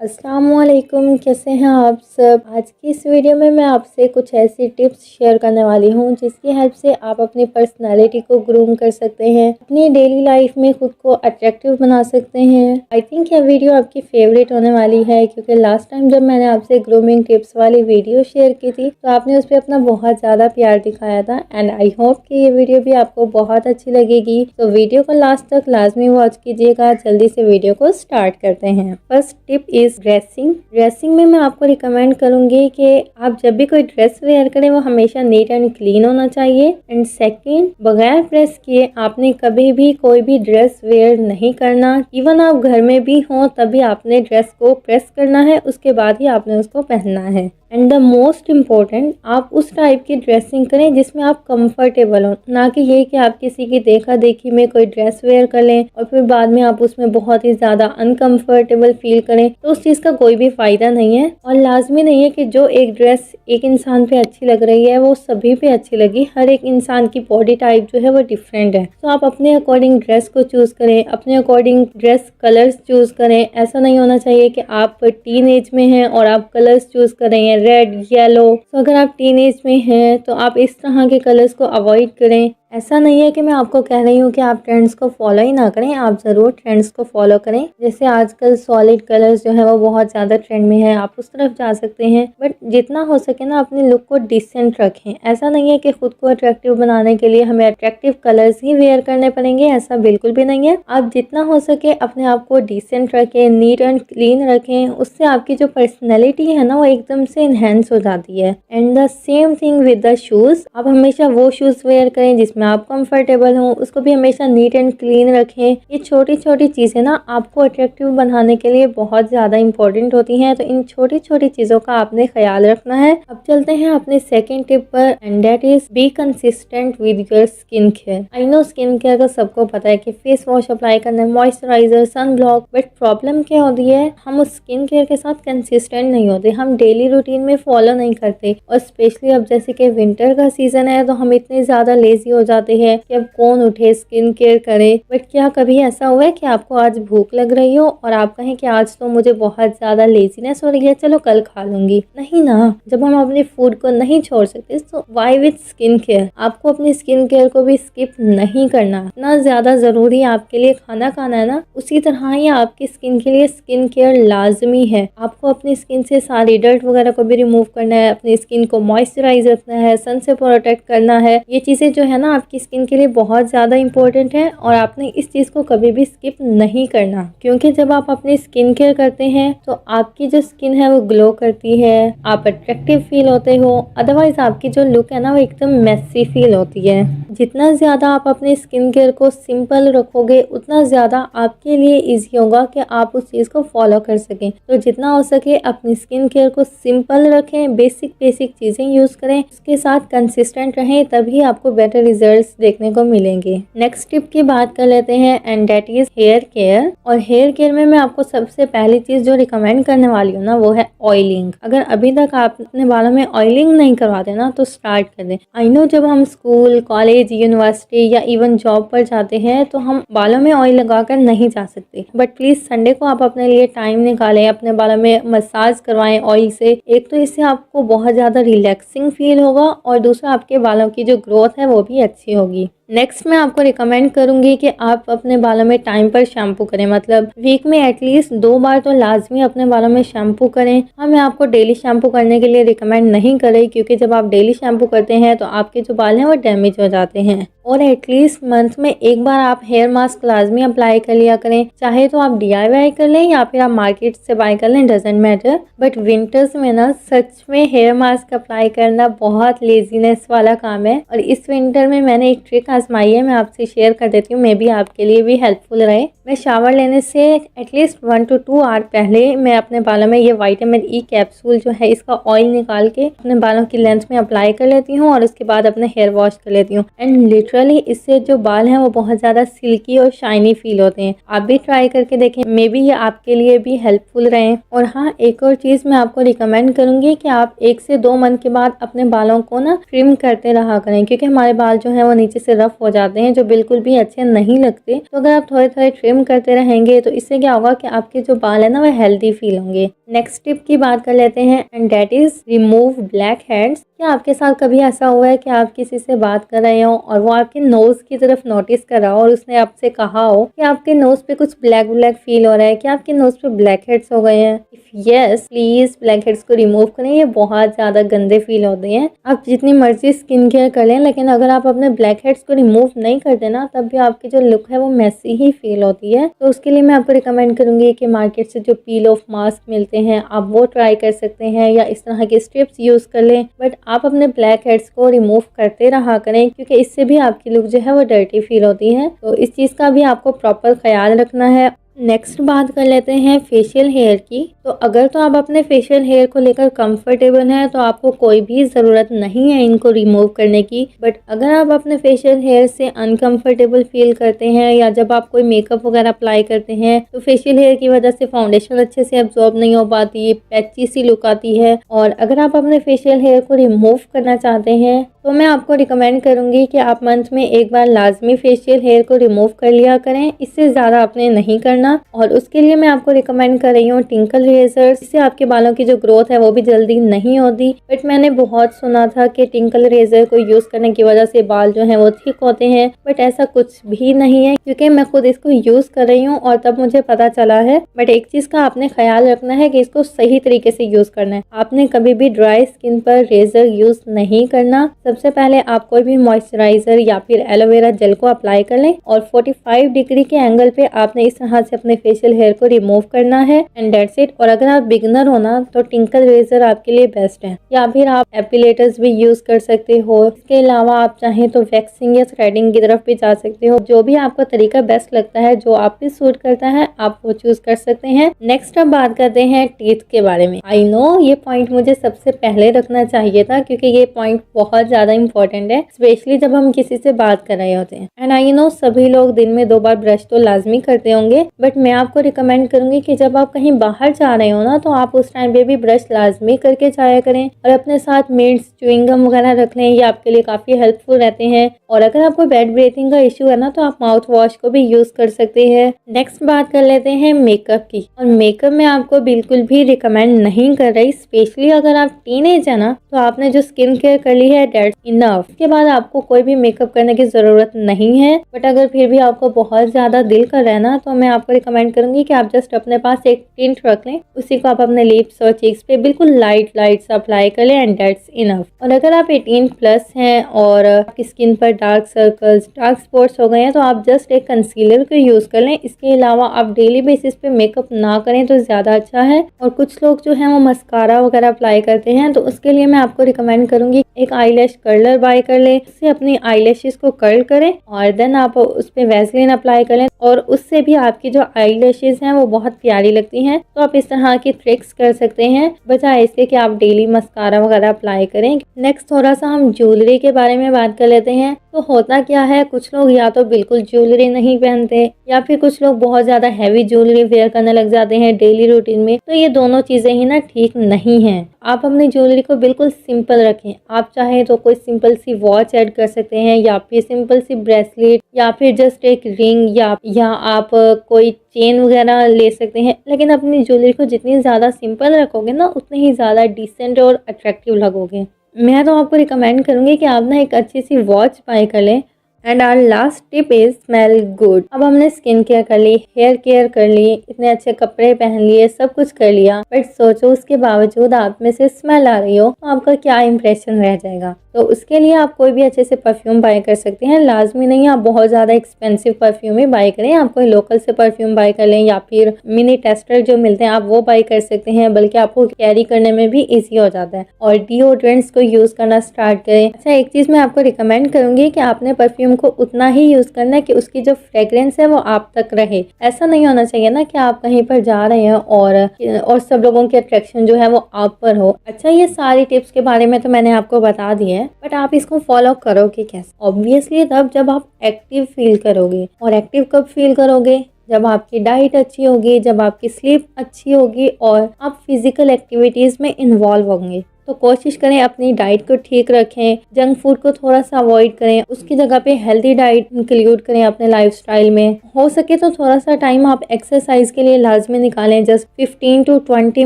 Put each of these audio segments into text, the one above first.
अस्सलामुअलैकुम, कैसे हैं आप सब। आज की इस वीडियो में मैं आपसे कुछ ऐसी टिप्स शेयर करने वाली हूं जिसकी हेल्प से आप अपनी पर्सनालिटी को ग्रूम कर सकते हैं, अपनी डेली लाइफ में खुद को अट्रैक्टिव बना सकते हैं। आई थिंक यह वीडियो आपकी फेवरेट होने वाली है क्योंकि लास्ट टाइम जब मैंने आपसे ग्रूमिंग टिप्स वाली वीडियो शेयर की थी तो आपने उस पर अपना बहुत ज़्यादा प्यार दिखाया था एंड आई होप कि ये वीडियो भी आपको बहुत अच्छी लगेगी। तो वीडियो को लास्ट तक लाजमी वॉच कीजिएगा। जल्दी से वीडियो को स्टार्ट करते हैं। फर्स्ट टिप इज ड्रेसिंग में मैं आपको रिकमेंड करूंगी कि आप जब भी कोई ड्रेस वेयर करें वो हमेशा नीट एंड क्लीन होना चाहिए। एंड सेकंड, बगैर प्रेस किए आपने कभी भी कोई भी ड्रेस वेयर नहीं करना। इवन आप घर में भी हो तभी आपने ड्रेस को प्रेस करना है, उसके बाद ही आपने उसको पहनना है। एंड द मोस्ट इम्पोर्टेंट, आप उस टाइप की ड्रेसिंग करें जिसमें आप कंफर्टेबल हो, ना कि ये कि आप किसी की देखा देखी में कोई ड्रेस वेयर कर लें और फिर बाद में आप उसमें बहुत ही ज़्यादा अनकंफर्टेबल फील करें, तो उस चीज़ का कोई भी फ़ायदा नहीं है। और लाजमी नहीं है कि जो एक ड्रेस एक इंसान पे अच्छी लग रही है वो सभी पे अच्छी लगी। हर एक इंसान की बॉडी टाइप जो है वो डिफरेंट है, तो आप अपने अकॉर्डिंग ड्रेस को चूज़ करें, अपने अकॉर्डिंग ड्रेस कलर्स चूज़ करें। ऐसा नहीं होना चाहिए कि आप टीन एज में हैं और आप कलर्स चूज़ कर रहे हैं रेड येलो। तो अगर आप टीन एज में हैं तो आप इस तरह के कलर्स को अवॉइड करें। ऐसा नहीं है कि मैं आपको कह रही हूँ कि आप ट्रेंड्स को फॉलो ही ना करें, आप ज़रूर ट्रेंड्स को फॉलो करें। जैसे आजकल सॉलिड कलर्स जो है वो बहुत ज़्यादा ट्रेंड में है, आप उस तरफ जा सकते हैं, बट जितना हो सके ना अपने लुक को डिसेंट रखें। ऐसा नहीं है कि खुद को अट्रैक्टिव बनाने के लिए हमें अट्रैक्टिव कलर्स ही वेयर करने पड़ेंगे, ऐसा बिल्कुल भी नहीं है। आप जितना हो सके अपने आप को डिसेंट रखें, नीट एंड क्लीन रखें, उससे आपकी जो पर्सनैलिटी है ना वो एकदम से इन्हेंस हो जाती है। And the same thing with the shoes, आप हमेशा वो शूज़ वेयर करें जिसमें आप कंफर्टेबल हो, उसको भी हमेशा नीट एंड क्लीन रखें। ये छोटी छोटी चीज़ें ना आपको अट्रैक्टिव बनाने के लिए बहुत ज़्यादा इंपॉर्टेंट होती हैं, तो इन छोटी छोटी चीज़ों का आपने ख्याल रखना है। अब चलते हैं अपने सेकंड टिप पर, and that is be consistent with your skin care. I know skin care का सबको पता है कि फेस वॉश अप्लाई करना है, moisturiser, sunblock, but problem क्या होती है, हम उस स्किन केयर के साथ कंसिस्टेंट नहीं होते, हम डेली रूटीन में फॉलो नहीं करते। और स्पेशली अब जैसे कि विंटर का सीजन है तो हम इतने ज़्यादा लेजी हो जाते हैं कि अब कौन उठे स्किन केयर करे। बट क्या कभी ऐसा हुआ है कि आपको आज भूख लग रही हो और आप कहें कि आज तो मुझे बहुत ज़्यादा लेजीनेस हो रही है, चलो कल खा लूंगी? नहीं ना, जब हम अपने फूड को नहीं छोड़ सकते तो वाई विथ स्किन केयर। आपको अपनी स्किन केयर को भी स्किप नहीं करना। इतना ज़्यादा ज़रूरी आपके लिए खाना खाना है ना, उसी तरह ही आपकी स्किन के लिए स्किन केयर लाजमी है। आपको अपनी स्किन से सारी डर्ट वगैरह को भी रिमूव करना है, अपनी स्किन को मॉइस्चराइज रखना है, सन से प्रोटेक्ट करना है। ये चीज़ें जो है ना आपकी स्किन के लिए बहुत ज़्यादा इंपॉर्टेंट है और आपने इस चीज़ को कभी भी स्किप नहीं करना, क्योंकि जब आप अपनी स्किन केयर करते हैं तो आपकी जो स्किन है वो ग्लो करती है, आप अट्रैक्टिव फील होते हो। अदरवाइज आपकी जो लुक है ना वो एकदम मेसी फील होती है। जितना ज़्यादा आप अपने स्किन केयर को सिंपल रखोगे उतना ज़्यादा आपके लिए ईजी होगा कि आप उस चीज़ को फॉलो कर सकें। तो जितना हो सके अपनी स्किन केयर को सिंपल रखें, बेसिक चीज़ें यूज़ करें, उसके साथ कंसिस्टेंट रहें, तभी आपको बेटर रिजल्ट्स देखने को मिलेंगे। नेक्स्ट टिप की बात कर लेते हैं, and that is here care. और हेयर केयर में मैं आपको सबसे पहली चीज़ जो रिकमेंड करने वाली हूँ ना वो है ऑयलिंग। अगर अभी तक आप अपने बालों में ऑयलिंग नहीं करवाते ना तो स्टार्ट कर दें। आई नो जब हम स्कूल, कॉलेज, यूनिवर्सिटी या इवन जॉब पर जाते हैं तो हम बालों में ऑयल लगाकर नहीं जा सकते, बट प्लीज़ संडे को आप अपने लिए टाइम निकालें, अपने बालों में मसाज करवाएं ऑयल से। एक तो इससे आपको बहुत ज़्यादा रिलैक्सिंग फील होगा और दूसरा आपके बालों की जो ग्रोथ है वो भी अच्छी होगी। नेक्स्ट मैं आपको रिकमेंड करूंगी कि आप अपने बालों में टाइम पर शैम्पू करें, मतलब वीक में एटलीस्ट 2 बार तो लाजमी अपने बालों में शैम्पू करें। हाँ, मैं आपको डेली शैम्पू करने के लिए रिकमेंड नहीं करें क्योंकि जब आप डेली शैम्पू करते हैं तो आपके जो बाल हैं वो डैमेज हो जाते हैं। और एटलीस्ट मंथ में एक बार आप हेयर मास्क लाजमी अप्लाई कर लिया करें, चाहे तो आप DIY कर लें या फिर आप मार्केट से बाय कर लें, डजेंट मैटर। बट विंटर्स में ना सच में हेयर मास्क अप्लाई करना बहुत लेजीनेस वाला काम है। और इस विंटर में मैंने एक ट्रिक आजमाई है, मैं आपसे शेयर कर देती हूँ, मे बी आपके लिए भी हेल्पफुल रहे। मैं शावर लेने से एटलीस्ट 1 to 2 आवर पहले मैं अपने बालों में ये विटामिन E कैप्सूल जो है इसका ऑयल निकाल के अपने बालों की लेंथ में अप्लाई कर लेती हूँ और उसके बाद अपने हेयर वॉश कर लेती हूँ। एंड लिटरली इससे जो बाल हैं वो बहुत ज़्यादा सिल्की और शाइनी फील होते हैं। आप भी ट्राई करके देखें, मे बी ये आपके लिए भी हेल्पफुल रहे। और हाँ, एक और चीज़ मैं आपको रिकमेंड करूँगी कि आप 1 से 2 मंथ के बाद अपने बालों को ना ट्रिम करते रहा करें, क्योंकि हमारे बाल जो हैं वो नीचे से रफ हो जाते हैं जो बिल्कुल भी अच्छे नहीं लगते। तो अगर आप थोड़े थोड़े ट्रिम ट्रिम करते रहेंगे तो इससे क्या होगा कि आपके जो बाल है ना वो हेल्दी फील होंगे। नेक्स्ट टिप की बात कर लेते हैं and that is remove black heads. क्या आपके साथ कभी ऐसा हुआ है कि आप किसी से बात कर रहे हो और वो आपके नोज की तरफ नोटिस कर रहा हो और उसने आपसे कहा हो कि आपके नोज पे कुछ ब्लैक ब्लैक फील हो रहा है, कि आपके नोज पे ब्लैक हेड्स हो गए हैं? If yes, please black heads को रिमूव करें, ये बहुत ज्यादा गंदे फील होते हैं। आप जितनी मर्जी स्किन केयर कर लें लेकिन अगर आप अपने ब्लैक हेड्स को रिमूव नहीं करते ना तब भी आपकी जो लुक है वो मैसी ही फील होती है। तो उसके लिए मैं आपको रिकमेंड करूंगी कि मार्केट से जो पील ऑफ मास्क मिलते हैं आप वो ट्राई कर सकते हैं या इस तरह के स्ट्रिप्स यूज कर लें, बट आप अपने ब्लैक हेड्स को रिमूव करते रहा करें क्योंकि इससे भी आपकी लुक जो है वो डर्टी फील होती है। तो इस चीज़ का भी आपको प्रॉपर ख्याल रखना है। नेक्स्ट बात कर लेते हैं फेशियल हेयर की। तो अगर तो आप अपने फेशियल हेयर को लेकर कंफर्टेबल हैं तो आपको कोई भी ज़रूरत नहीं है इनको रिमूव करने की, बट अगर आप अपने फेशियल हेयर से अनकंफर्टेबल फील करते हैं या जब आप कोई मेकअप वगैरह अप्लाई करते हैं तो फेशियल हेयर की वजह से फाउंडेशन अच्छे से एब्जॉर्ब नहीं हो पाती, पैची सी लुक आती है। और अगर आप अपने फेशियल हेयर को रिमूव करना चाहते हैं तो मैं आपको रिकमेंड करूंगी कि आप मंथ में एक बार लाजमी फेशियल हेयर को रिमूव कर लिया करें, इससे ज़्यादा आपने नहीं करना। और उसके लिए मैं आपको रिकमेंड कर रही हूँ टिंकल रेजर। इससे आपके बालों की जो ग्रोथ है वो भी जल्दी नहीं होती, बट मैंने बहुत सुना था कि टिंकल रेजर को यूज़ करने की वजह से बाल जो है वो थिक होते हैं, बट ऐसा कुछ भी नहीं है क्योंकि मैं खुद इसको यूज़ कर रही हूँ और तब मुझे पता चला है। बट एक चीज़ का आपने ख्याल रखना है कि इसको सही तरीके से यूज़ करना है। आपने कभी भी ड्राई स्किन पर रेजर यूज़ नहीं करना। सबसे पहले आप कोई भी मॉइस्चराइजर या फिर एलोवेरा जेल को अप्लाई कर लें और 45 डिग्री के एंगल पे आपने इस तरह से अपने फेशियल हेयर को रिमूव करना है एंड दैट्स इट। और अगर आप बिगनर हो ना तो टिंकल रेजर आपके लिए बेस्ट है, या फिर आप एपिलेटर्स भी यूज कर सकते हो। इसके अलावा आप चाहें तो वैक्सिंग या थ्रेडिंग की तरफ भी जा सकते हो। जो भी आपका तरीका बेस्ट लगता है, जो आप पे सूट करता है, आप वो चूज कर सकते हैं। नेक्स्ट अब बात करते हैं टीथ के बारे में। आई नो ये पॉइंट मुझे सबसे पहले रखना चाहिए था क्योंकि ये पॉइंट बहुत ज्यादा इंपॉर्टेंट है, स्पेशली जब हम किसी से बात कर रहे होते हैं। एंड आई नो सभी लोग दिन में 2 बार ब्रश तो लाजमी करते होंगे, बट मैं आपको रिकमेंड करूंगी कि जब आप कहीं बाहर जा रहे हो ना तो आप उस टाइम पे भी ब्रश लाजमी करके जाया करें और अपने साथ मिंट्स च्युइंगम वगैरह रख लें, ये आपके लिए काफ़ी हेल्पफुल रहते हैं। और अगर आपको बैड ब्रीथिंग का इशू है ना तो आप माउथ वॉश को भी यूज़ कर सकते हैं। नेक्स्ट बात कर लेते हैं मेकअप की। और मेकअप में आपको बिल्कुल भी रिकमेंड नहीं कर रही, स्पेशली अगर आप टीनेज है ना तो आपने जो स्किन केयर कर ली है दैट्स इनफ। इसके बाद आपको कोई भी मेकअप करने की ज़रूरत नहीं है। बट अगर फिर भी आपको बहुत ज़्यादा दिल कर रहा है ना तो मैं आपको रिकमेंड करूंगी कि आप जस्ट अपने पास एक टिंट रख लें, उसी को आप अपने लिप्स और चीक्स पे बिल्कुल लाइट से अप्लाई कर लें एंड दैट्स इनफ। और अगर आप 18+ हैं और आपकी स्किन पर डार्क सर्कल्स, डार्क स्पॉट्स हो गए हैं तो आप जस्ट एक कंसीलर को यूज़ कर लें। इसके अलावा आप डेली बेसिस पे मेकअप ना करें तो ज़्यादा अच्छा है। और कुछ लोग जो है वो मस्कारा वगैरह अप्लाई करते हैं, तो उसके लिए मैं आपको रिकमेंड करूंगी एक आईलैश कर्लर बाय कर लें, उससे अपनी आईलैशेस को कर्ल करें और देन आप उस पर वैसलीन अप्लाई करें और उससे भी आपकी जो आईलैशेस हैं वो बहुत प्यारी लगती हैं। तो आप इस तरह की ट्रिक्स कर सकते हैं बजाय इसके कि आप डेली मस्कारा वगैरह अप्लाई करें। नेक्स्ट थोड़ा सा हम ज्वेलरी के बारे में बात कर लेते हैं। तो होता क्या है, कुछ लोग या तो बिल्कुल ज्वेलरी नहीं पहनते या फिर कुछ लोग बहुत ज़्यादा हैवी ज्वेलरी वेयर करने लग जाते हैं डेली रूटीन में। तो ये दोनों चीज़ें ही ना ठीक नहीं हैं। आप अपनी ज्वेलरी को बिल्कुल सिंपल रखें। आप चाहें तो कोई सिंपल सी वॉच ऐड कर सकते हैं या फिर सिंपल सी ब्रेसलेट या फिर जस्ट एक रिंग या आप कोई चेन वगैरह ले सकते हैं। लेकिन अपनी ज्वेलरी को जितनी ज़्यादा सिंपल रखोगे ना उतनी ही ज़्यादा डिसेंट और अट्रैक्टिव लगोगे। मैं तो आपको रिकमेंड करूँगी कि आप ना एक अच्छी सी वॉच बाय कर लें। And our last tip is smell good. अब हमने स्किन केयर कर ली, हेयर केयर कर ली, इतने अच्छे कपड़े पहन लिए, सब कुछ कर लिया, बट सोचो उसके बावजूद आप में से स्मेल आ रही हो तो आपका क्या इंप्रेशन रह जाएगा। तो उसके लिए आप कोई भी अच्छे से परफ्यूम बाय कर सकते हैं। लाजमी नहीं आप बहुत ज़्यादा एक्सपेंसिव परफ्यूम ही बाय करें, आप कोई लोकल से परफ्यूम बाय कर लें या फिर मिनी टेस्टर जो मिलते हैं आप वो बाय कर सकते हैं, बल्कि आपको कैरी करने में भी ईजी हो जाता है। और डिओड्रेंट्स को यूज़ करना स्टार्ट करें। अच्छा, एक चीज़ मैं आपको रिकमेंड करूँगी कि आपने परफ्यूम को उतना ही यूज़ करना है कि उसकी जो फ्रेग्रेंस है वो आप तक रहे। ऐसा नहीं होना चाहिए ना कि आप कहीं पर जा रहे हैं और सब लोगों की अट्रैक्शन जो है वो आप पर हो। अच्छा, ये सारी टिप्स के बारे में तो मैंने आपको बता दिया है, बट आप इसको फॉलो करोगे कैसे? ऑब्वियसली तब जब आप एक्टिव फील करोगे। और एक्टिव कब फील करोगे? जब आपकी डाइट अच्छी होगी, जब आपकी स्लीप अच्छी होगी और आप फिजिकल एक्टिविटीज़ में इन्वॉल्व होंगे। तो कोशिश करें अपनी डाइट को ठीक रखें, जंक फूड को थोड़ा सा अवॉइड करें, उसकी जगह पे हेल्दी डाइट इंक्लूड करें अपने लाइफस्टाइल में। हो सके तो थोड़ा सा टाइम आप एक्सरसाइज के लिए लाजमी निकालें, जस्ट 15 to 20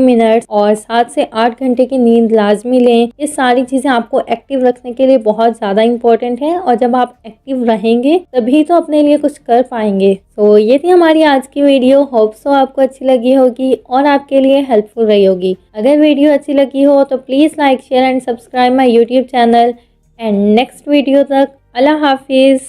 मिनट्स, और 7 से 8 घंटे की नींद लाजमी लें। ये सारी चीज़ें आपको एक्टिव रखने के लिए बहुत ज़्यादा इंपॉर्टेंट है, और जब आप एक्टिव रहेंगे तभी तो अपने लिए कुछ कर पाएंगे। तो ये थी हमारी आज की वीडियो। होप सो आपको अच्छी लगी होगी और आपके लिए हेल्पफुल रही होगी। अगर वीडियो अच्छी लगी हो तो please like, share and subscribe my YouTube channel. And next video तक अल्लाह हाफिज़।